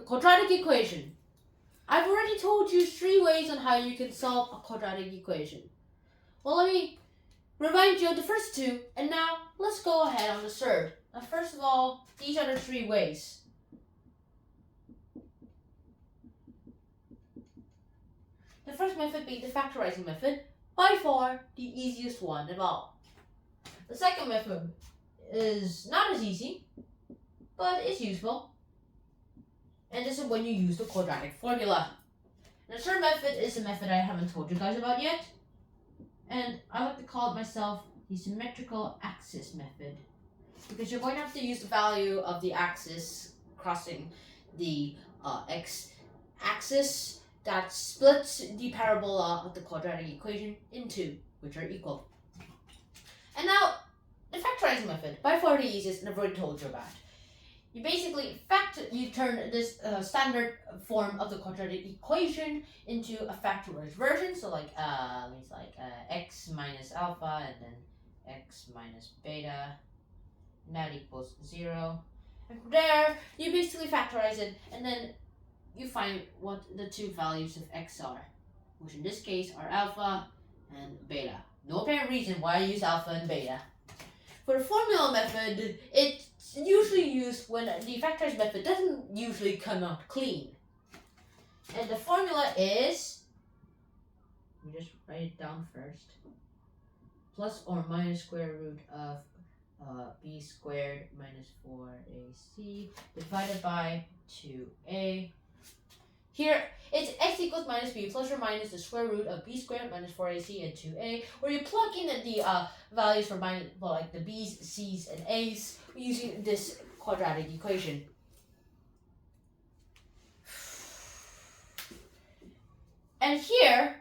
quadratic equation. I've already told you 3 ways on how you can solve a quadratic equation. Well, let me remind you of the first 2, and now let's go ahead on the third. Now, first of all, these are the 3 ways. The first method being the factorizing method, by far the easiest one of all. The second method is not as easy, but it's useful. And this is when you use the quadratic formula. And the third method is a method I haven't told you guys about yet. And I like to call it myself the symmetrical axis method. Because you're going to have to use the value of the axis crossing the x-axis that splits the parabola of the quadratic equation in 2, which are equal. And now, the factorizing method, by far the easiest, and I've already told you about. You basically turn this standard form of the quadratic equation into a factorized version. So like it's like x minus alpha and then x minus beta, and that equals 0. And from there, you basically factorize it, and then you find what the 2 values of x are, which in this case are alpha and beta. No apparent reason why I use alpha and beta. For the formula method, it's usually used when the factorized method doesn't usually come out clean. And the formula is, let me just write it down first, plus or minus square root of b squared minus 4ac divided by 2a. Here, it's x equals minus b plus or minus the square root of b squared minus 4ac and 2a, where you plug in the values for like the b's, c's, and a's using this quadratic equation. And here,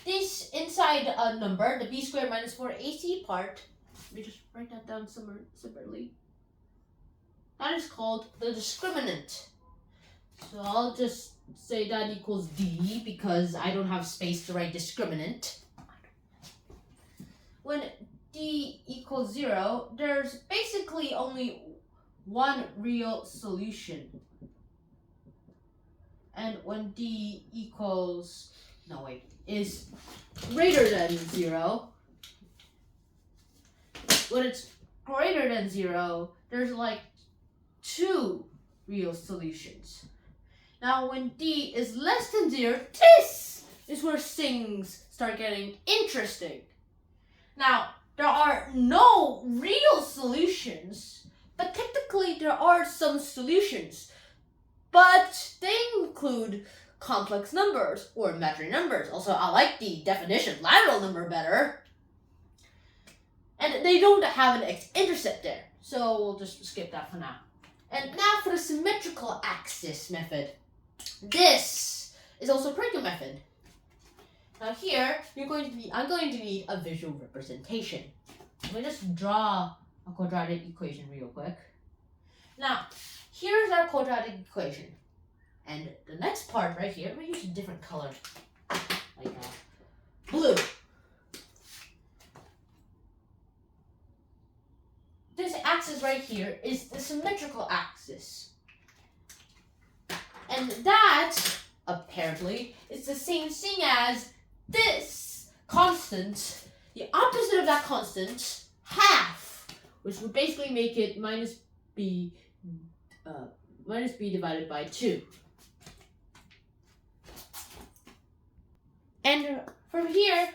this inside number, the b squared minus 4ac part, let me just write that down somewhere separately. That is called the discriminant. So I'll just say that equals d because I don't have space to write discriminant. When d equals 0, there's basically only one real solution. And when d equals, is greater than 0, when it's greater than 0, there's like 2 real solutions. Now, when d is less than 0, this is where things start getting interesting. Now, there are no real solutions, but technically there are some solutions. But they include complex numbers or imaginary numbers. Also, I like the definition lateral number better. And they don't have an x-intercept there, so we'll just skip that for now. And now for the symmetrical axis method. This is also a Princeton method. Now here, I'm going to need a visual representation. Let me just draw a quadratic equation real quick. Now, here's our quadratic equation. And the next part right here, we use a different color, like blue. This axis right here is the symmetrical axis. And that, apparently, is the same thing as this constant, the opposite of that constant, half, which would basically make it minus b divided by 2. And from here,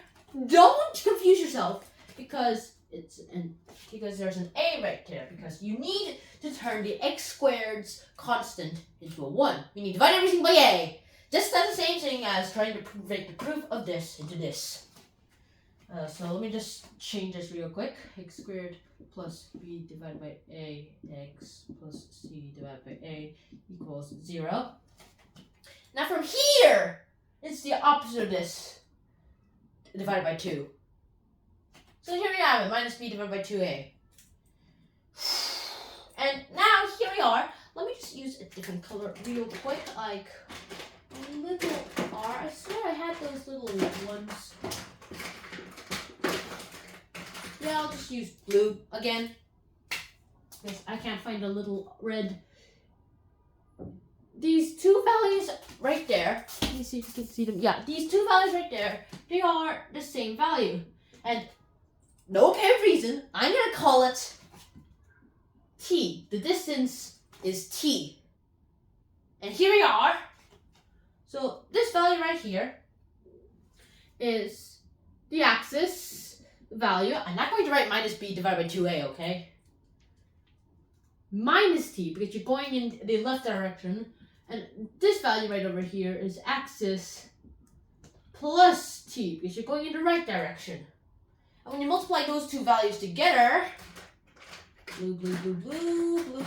don't confuse yourself because there's an a right there, because you need to turn the x squared's constant into a 1. You need to divide everything by a. Just that's the same thing as trying to make the proof of this into this. So let me just change this real quick. X squared plus b divided by a, x plus c divided by a equals 0. Now from here, it's the opposite of this, divided by 2. So here we have it, minus b divided by 2a. And now here we are. Let me just use a different color real quick, like a little r. I swear I had those little ones. Yeah, I'll just use blue again, because I can't find a little red. these two values right there, let me see if you can see them. Yeah, these two values right there, they are the same value. And no apparent reason, I'm going to call it t. The distance is t. And here we are. So this value right here is the axis value. I'm not going to write minus b divided by 2a, okay? Minus t, because you're going in the left direction. And this value right over here is axis plus t, because you're going in the right direction. And when you multiply those two values together, blue, blue, blue, blue, blue,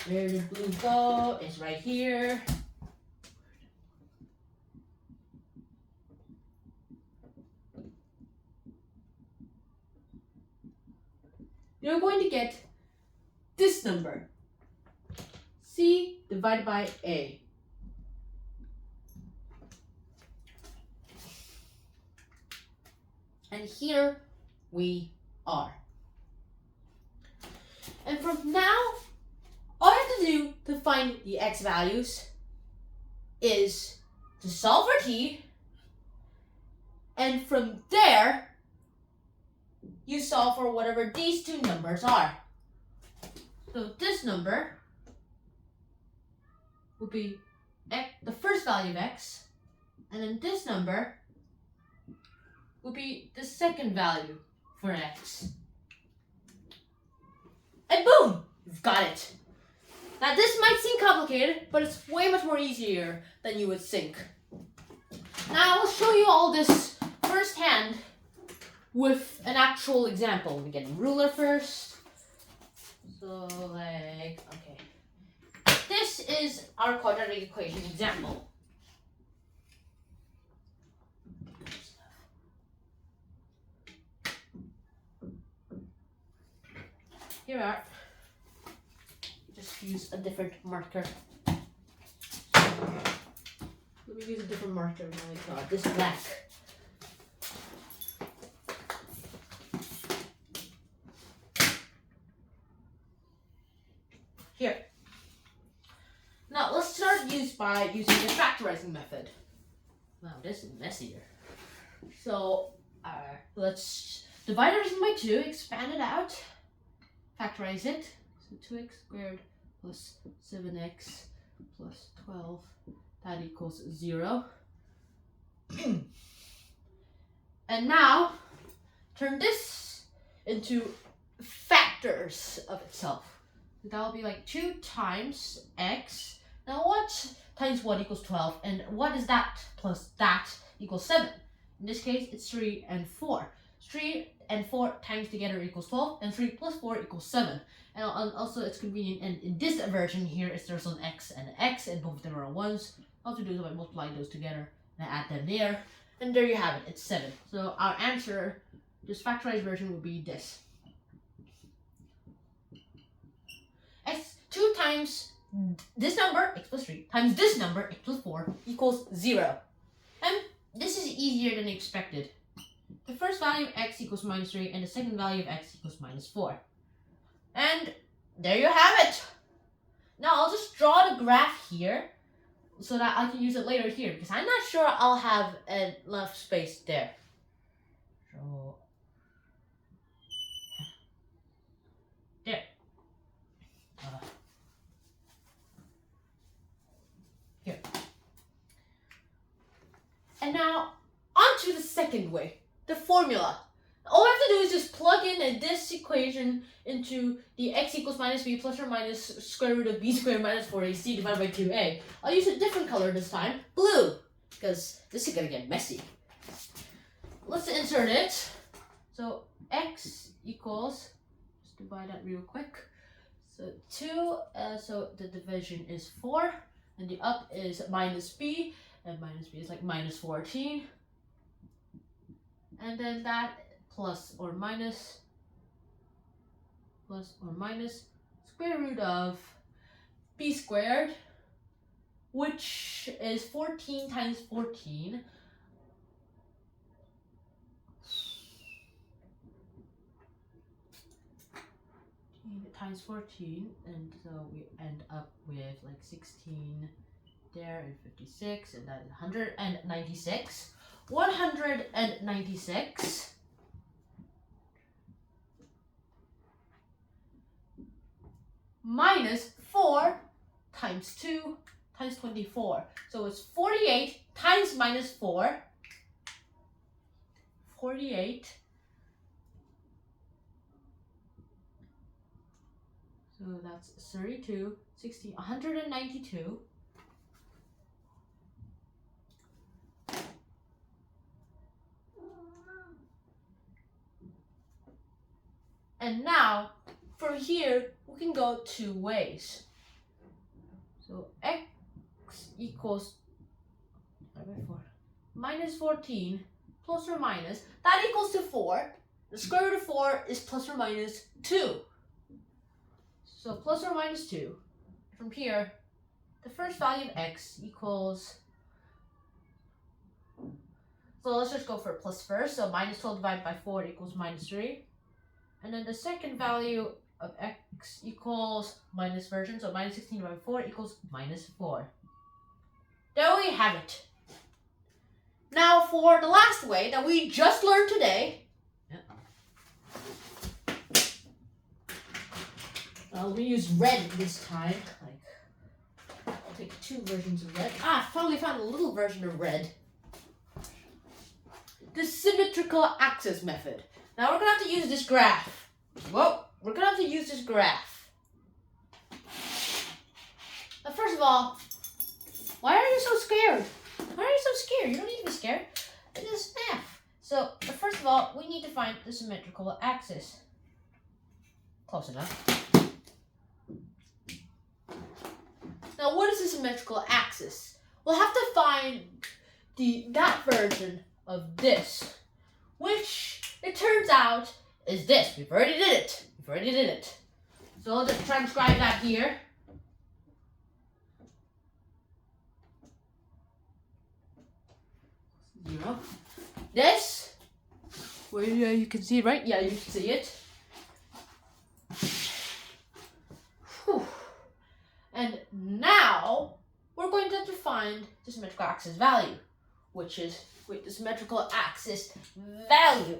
where did blue go? It's right here. You're going to get this number, c divided by a. And here we are. And from now, all I have to do to find the x values is to solve for t, and from there, you solve for whatever these two numbers are. So this number would be x, the first value of x, and then this number would be the second value for x. And boom! You've got it. Now this might seem complicated, but it's way much more easier than you would think. Now I'll show you all this firsthand with an actual example. We get a ruler first. So like, okay. This is our quadratic equation example. Here we are. Just use a different marker. Let me use a different marker. Oh my god, this black. Here. Now let's start by using the factorizing method. Wow, this is messier. So let's divide everything by 2, expand it out, factorize it. So 2x squared plus 7x plus 12, that equals 0. And now turn this into factors of itself. That will be like 2 times x. Now what times what equals 12? And what is that plus that equals 7? In this case, it's 3 and 4. 3 and 4 times together equals 12, and 3 plus 4 equals 7. And also it's convenient, and in this version here, is there's an x and an x, and both of them are 1s. All to do is by multiplying those together, and add them there. And there you have it, it's 7. So our answer, this factorized version, would be this. X 2 times this number, x plus 3, times this number, x plus 4, equals 0. And this is easier than expected. The first value of x equals minus 3, and the second value of x equals minus 4. And there you have it. Now I'll just draw the graph here so that I can use it later here, because I'm not sure I'll have enough space there. So there. Here. And now on to the second way, the formula. All I have to do is just plug in this equation into the x equals minus b plus or minus square root of b squared minus 4ac divided by 2a. I'll use a different color this time, blue, because this is going to get messy. Let's insert it. So x equals, just divide that real quick. So 2, so the division is 4, and the up is minus b, and minus b is like minus 14. And then that plus or minus square root of b squared, which is 14 times 14. times 14, and so we end up with like 16 there and 56, and that is 196. 196 minus 4 times 2 times 24. So it's 48 times minus 4. 48. So that's 32, 60, 192. And now, for here, we can go two ways. So x equals minus 14 plus or minus, that equals to 4. The square root of 4 is plus or minus 2. So plus or minus 2. From here, the first value of x equals, so let's just go for plus first. So minus 12 divided by 4 equals minus 3. And then the second value of x equals minus version. So minus 16 divided by 4 equals minus 4. There we have it. Now for the last way that we just learned today. We use red this time. I'll take two versions of red. Finally found a little version of red. The symmetrical axis method. Now we're gonna have to use this graph. We're gonna have to use this graph. But first of all, why are you so scared? Why are you so scared? You don't need to be scared. It is math. So first of all, we need to find the symmetrical axis. Close enough. Now, what is the symmetrical axis? We'll have to find that version of this, which it turns out is this. We've already did it. So I'll just transcribe that here. Zero. This, where you can see it, right? Yeah, you can see it. Whew. And now we're going to have to find the symmetrical axis value, which is the symmetrical axis value,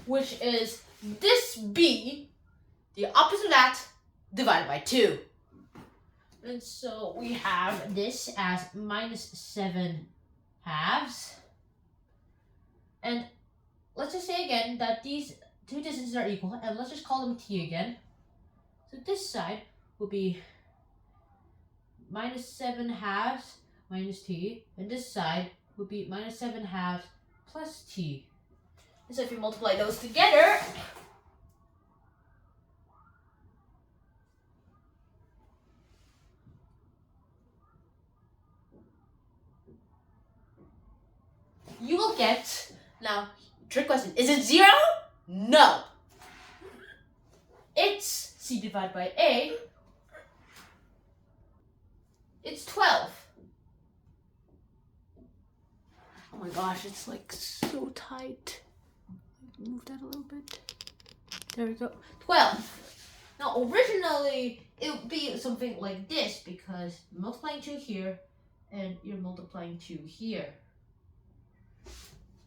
which is this b, the opposite of that, divided by 2. And so we have this as minus 7 halves. And let's just say again that these two distances are equal, and let's just call them t again. So this side will be minus 7 halves minus t, and this side will be minus 7 halves plus t. And so if you multiply those together, you will get, now, trick question, is it 0? No. It's c divided by a, it's 12. Oh my gosh, it's like so tight. Move that a little bit. There we go. 12. Now, originally, it would be something like this because you're multiplying 2 here and you're multiplying 2 here.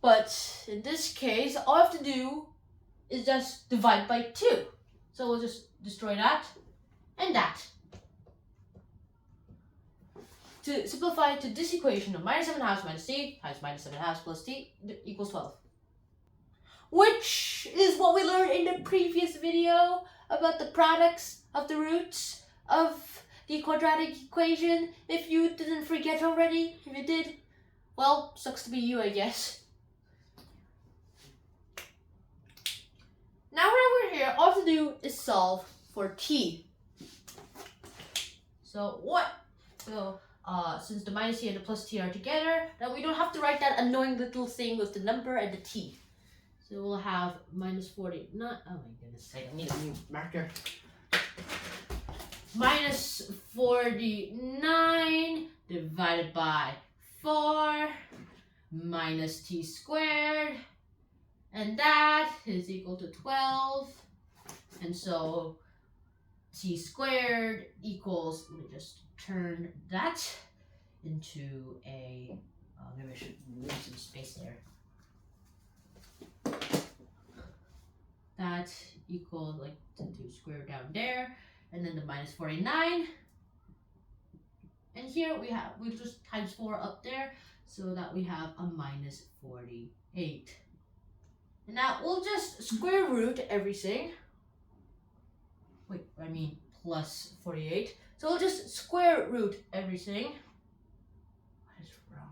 But in this case, all I have to do is just divide by 2. So we'll just destroy that and that. To simplify to this equation of minus 7 halves minus t times minus 7 halves plus t equals 12. Which is what we learned in the previous video about the products of the roots of the quadratic equation. If you didn't forget already, if you did, well, sucks to be you, I guess. Now we're here, all I have to do is solve for t. So since the minus t and the plus t are together, then we don't have to write that annoying little thing with the number and the t. So we'll have minus 49, oh my goodness, I need a new marker. Minus 49 divided by 4 minus t squared. And that is equal to 12 And so t squared equals, let me just turn that into a, maybe I should move some space there. That equals, like, to square down there, and then the minus 49. And here we'll just times 4 up there, so that we have a minus 48. And now we'll just square root everything. Wait, I mean plus 48. So we'll just square root everything. What is wrong?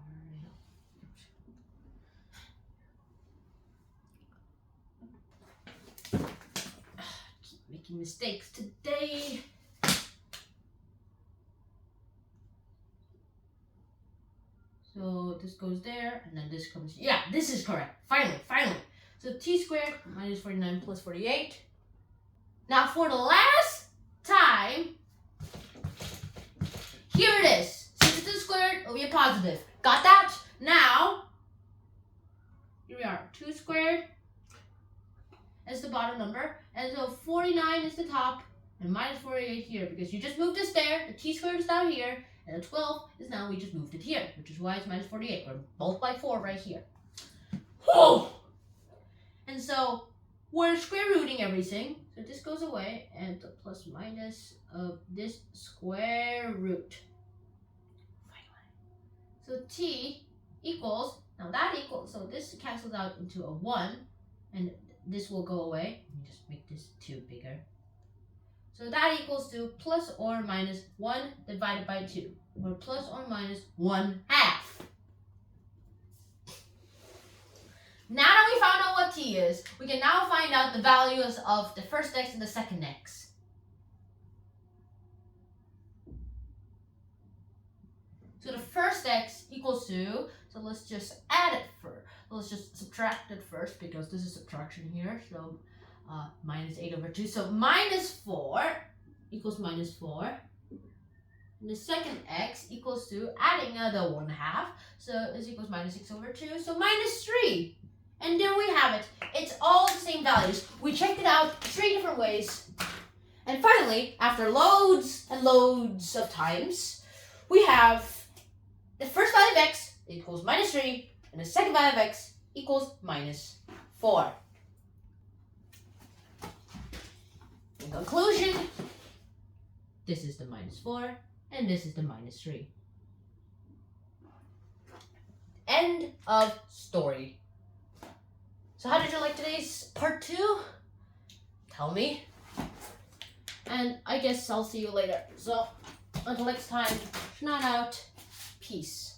Keep making mistakes today. So this goes there, and then this comes. Yeah, this is correct. Finally. So t squared minus 49 plus 48. Now for the last time, here it is. Since it's a squared, it'll be a positive. Got that? Now, here we are. 2 squared is the bottom number. And so 49 is the top, and minus 48 here, because you just moved this there. The t squared is down here, and the 12 is now, we just moved it here, which is why it's minus 48. We're both by 4 right here. Whoa! And so we're square rooting everything. So this goes away, and the plus minus of this square root. So t equals, now that equals, so this cancels out into a 1, and this will go away. Let me just make this 2 bigger. So that equals to plus or minus 1 divided by 2, or plus or minus 1/2. Now that we found out what t is, we can now find out the values of the first x and the second x. So the first x equals to, so let's just add it first. Let's just subtract it first, because this is subtraction here. So minus 8 over 2. So minus 4 equals minus 4. And the second x equals to adding another 1/2. So this equals minus 6 over 2. So minus 3. And there we have it. It's all the same values. We checked it out 3 different ways. And finally, after loads and loads of times, we have the first value of x equals minus 3, and the second value of x equals minus 4. In conclusion, this is the minus 4, and this is the minus 3. End of story. So how did you like today's part 2? Tell me. And I guess I'll see you later. So until next time, schnatt out. Peace.